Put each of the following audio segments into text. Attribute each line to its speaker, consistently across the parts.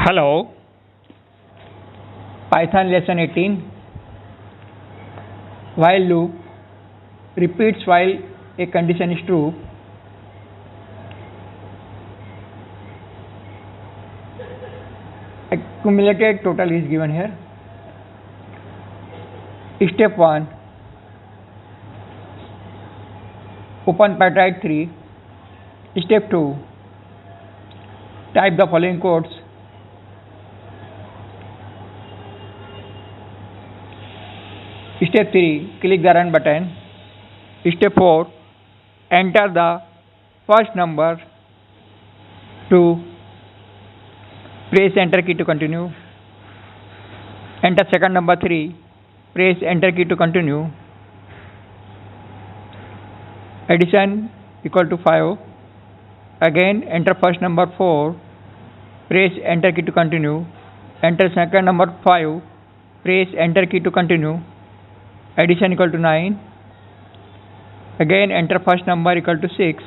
Speaker 1: Hello, Python lesson 18. While loop repeats while a condition is true. Accumulated total is given here. Step 1, open python 3. Step 2, type the following codes. Step 3, click the run button. Step 4, enter the first number. 2, press enter key to continue. Enter second number. 3, press enter key to continue. Addition equal to 5. Again enter first number. 4, press enter key to continue. Enter second number. 5, press enter key to continue. Addition equal to 9. Again enter first number equal to 6.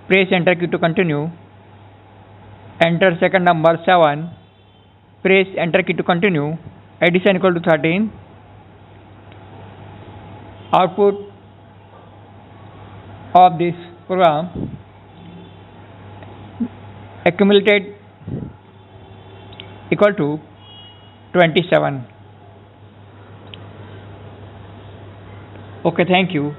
Speaker 1: Press enter key to continue. Enter second number. 7. Press enter key to continue. Addition equal to 13. Output of this program, accumulated equal to 27. Okay, thank you.